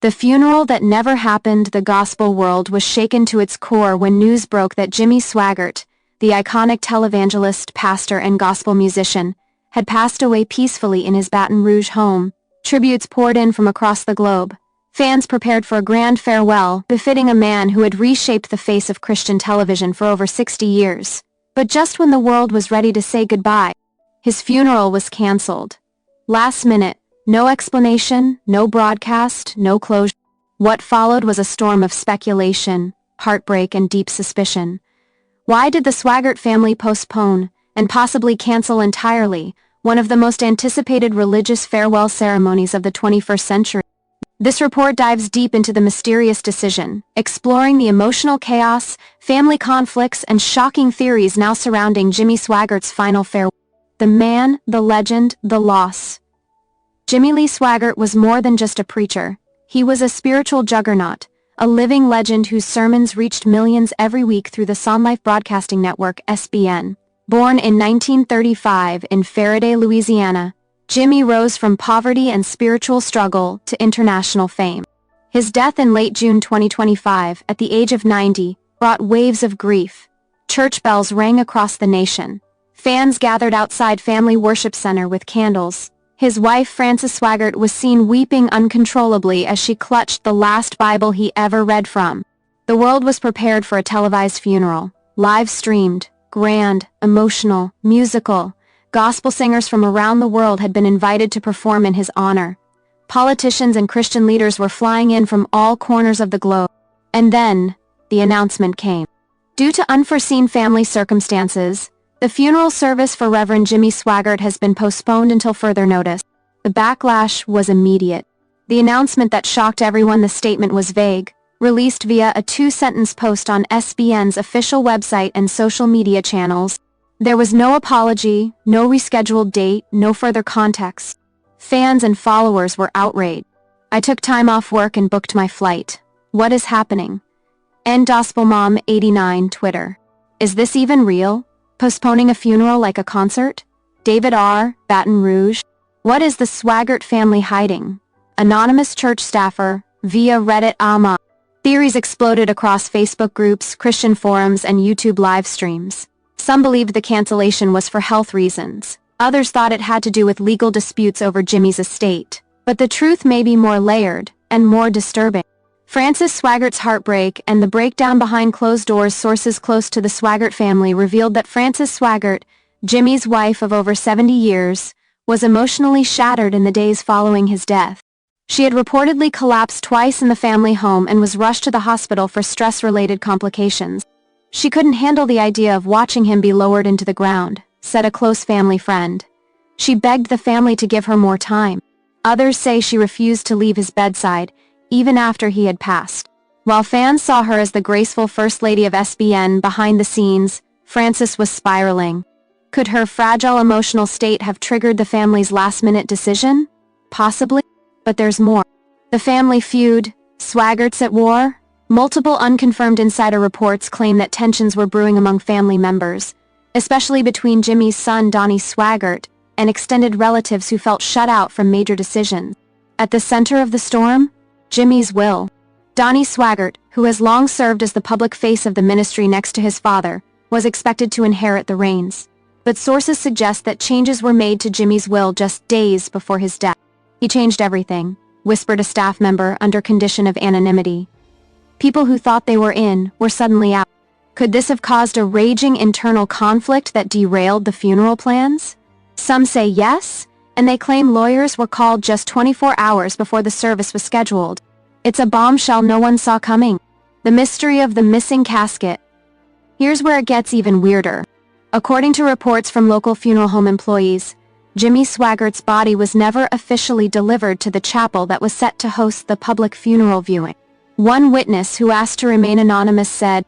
The funeral that never happened. The gospel world was shaken to its core when news broke that Jimmy Swaggart, the iconic televangelist, pastor, and gospel musician, had passed away peacefully in his Baton Rouge home. Tributes poured in from across the globe. Fans prepared for a grand farewell, befitting a man who had reshaped the face of Christian television for over 60 years. But just when the world was ready to say goodbye, his funeral was canceled. Last minute, no explanation, no broadcast, no closure. What followed was a storm of speculation, heartbreak, and deep suspicion. Why did the Swaggart family postpone, and possibly cancel entirely, one of the most anticipated religious farewell ceremonies of the 21st century? This report dives deep into the mysterious decision, exploring the emotional chaos, family conflicts, and shocking theories now surrounding Jimmy Swaggart's final farewell. The man, the legend, the loss. Jimmy Lee Swaggart was more than just a preacher. He was a spiritual juggernaut, a living legend whose sermons reached millions every week through the Son Life Broadcasting Network, SBN. Born in 1935 in Faraday, Louisiana, Jimmy rose from poverty and spiritual struggle to international fame. His death in late June 2025, at the age of 90, brought waves of grief. Church bells rang across the nation. Fans gathered outside Family Worship Center with candles. His wife, Frances Swaggart, was seen weeping uncontrollably as she clutched the last Bible he ever read from. The world was prepared for a televised funeral, live-streamed, grand, emotional, musical. Gospel singers from around the world had been invited to perform in his honor. Politicians and Christian leaders were flying in from all corners of the globe. And then, the announcement came. Due to unforeseen family circumstances, the funeral service for Reverend Jimmy Swaggart has been postponed until further notice. The backlash was immediate. The announcement that shocked everyone. The statement was vague, released via a 2-sentence post on SBN's official website and social media channels. There was no apology, no rescheduled date, no further context. Fans and followers were outraged. I took time off work and booked my flight. What is happening? Gospelmom89 Twitter. Is this even real? Postponing a funeral like a concert? David R., Baton Rouge. What is the Swaggart family hiding? Anonymous church staffer, via Reddit Ama. Theories exploded across Facebook groups, Christian forums, and YouTube live streams. Some believed the cancellation was for health reasons. Others thought it had to do with legal disputes over Jimmy's estate. But the truth may be more layered and more disturbing. Frances Swaggart's heartbreak and the breakdown behind closed doors. Sources close to the Swaggart family revealed that Frances Swaggart, Jimmy's wife of over 70 years, was emotionally shattered in the days following his death. She had reportedly collapsed twice in the family home and was rushed to the hospital for stress-related complications. She couldn't handle the idea of watching him be lowered into the ground, said a close family friend. She begged the family to give her more time. Others say she refused to leave his bedside, even after he had passed. While fans saw her as the graceful First Lady of SBN, behind the scenes, Frances was spiraling. Could her fragile emotional state have triggered the family's last-minute decision? Possibly. But there's more. The family feud, Swaggarts at war? Multiple unconfirmed insider reports claim that tensions were brewing among family members, especially between Jimmy's son Donnie Swaggart and extended relatives who felt shut out from major decisions. At the center of the storm, Jimmy's will. Donnie Swaggart, who has long served as the public face of the ministry next to his father, was expected to inherit the reins. But sources suggest that changes were made to Jimmy's will just days before his death. He changed everything, whispered a staff member under condition of anonymity. People who thought they were in were suddenly out. Could this have caused a raging internal conflict that derailed the funeral plans? Some say yes, and they claim lawyers were called just 24 hours before the service was scheduled. It's a bombshell no one saw coming. The mystery of the missing casket. Here's where it gets even weirder. According to reports from local funeral home employees, Jimmy Swaggart's body was never officially delivered to the chapel that was set to host the public funeral viewing. One witness who asked to remain anonymous said,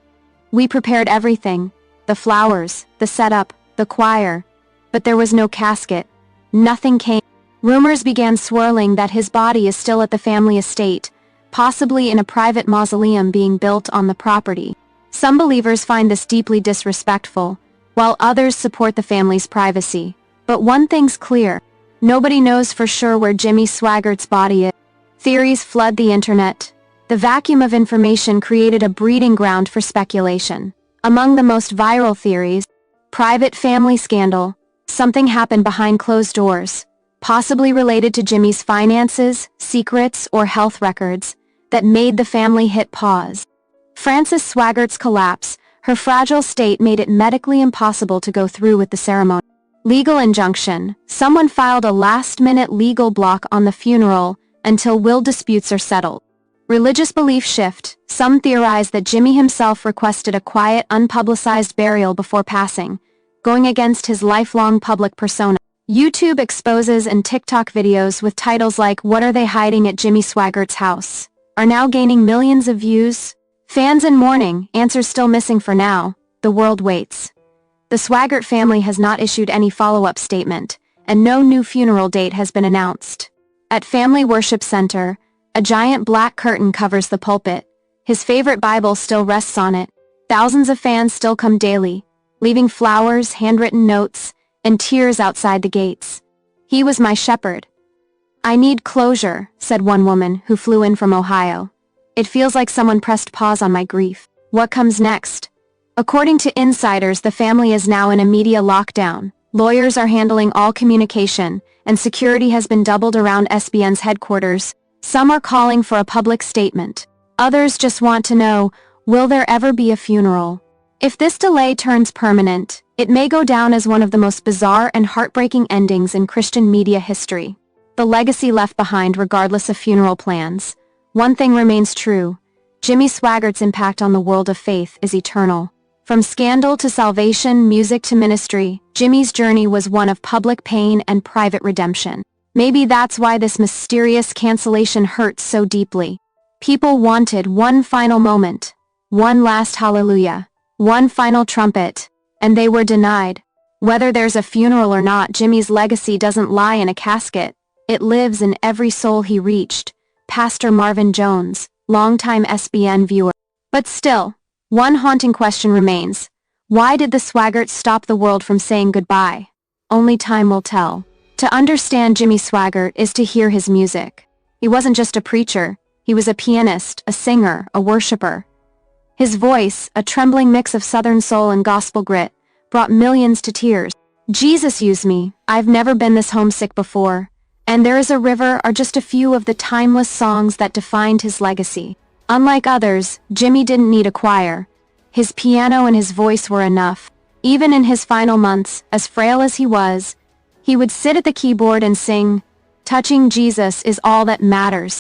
"We prepared everything, the flowers, the setup, the choir, but there was no casket. Nothing came." Rumors began swirling that his body is still at the family estate, possibly in a private mausoleum being built on the property. Some believers find this deeply disrespectful, while others support the family's privacy. But one thing's clear: nobody knows for sure where Jimmy Swaggart's body is. Theories flood the internet. The vacuum of information created a breeding ground for speculation. Among the most viral theories, private family scandal, something happened behind closed doors, possibly related to Jimmy's finances, secrets, or health records, that made the family hit pause. Frances Swaggart's collapse, her fragile state made it medically impossible to go through with the ceremony. Legal injunction, someone filed a last-minute legal block on the funeral until will disputes are settled. Religious belief shift, some theorize that Jimmy himself requested a quiet, unpublicized burial before passing, going against his lifelong public persona. YouTube exposes and TikTok videos with titles like "What Are They Hiding at Jimmy Swaggart's House?" are now gaining millions of views. Fans in mourning, answers still missing for now, the world waits. The Swaggart family has not issued any follow-up statement, and no new funeral date has been announced. At Family Worship Center, a giant black curtain covers the pulpit. His favorite Bible still rests on it. Thousands of fans still come daily, leaving flowers, handwritten notes, and tears outside the gates. "He was my shepherd. I need closure," said one woman who flew in from Ohio. "It feels like someone pressed pause on my grief. What comes next?" According to insiders, the family is now in a media lockdown. Lawyers are handling all communication, and security has been doubled around SBN's headquarters. Some are calling for a public statement. Others just want to know, will there ever be a funeral? If this delay turns permanent, it may go down as one of the most bizarre and heartbreaking endings in Christian media history. The legacy left behind regardless of funeral plans. One thing remains true: Jimmy Swaggart's impact on the world of faith is eternal. From scandal to salvation, music to ministry, Jimmy's journey was one of public pain and private redemption. Maybe that's why this mysterious cancellation hurts so deeply. People wanted one final moment, one last hallelujah, one final trumpet, and they were denied. Whether there's a funeral or not, Jimmy's legacy doesn't lie in a casket. It lives in every soul he reached. Pastor Marvin Jones, longtime SBN viewer. But still, one haunting question remains. Why did the Swaggarts stop the world from saying goodbye? Only time will tell. To understand Jimmy Swaggart is to hear his music. He wasn't just a preacher, he was a pianist, a singer, a worshiper. His voice, a trembling mix of Southern soul and gospel grit, brought millions to tears. "Jesus Use Me," "I've Never Been This Homesick Before," and "There Is a River" are just a few of the timeless songs that defined his legacy. Unlike others, Jimmy didn't need a choir. His piano and his voice were enough. Even in his final months, as frail as he was, he would sit at the keyboard and sing, "Touching Jesus is all that matters."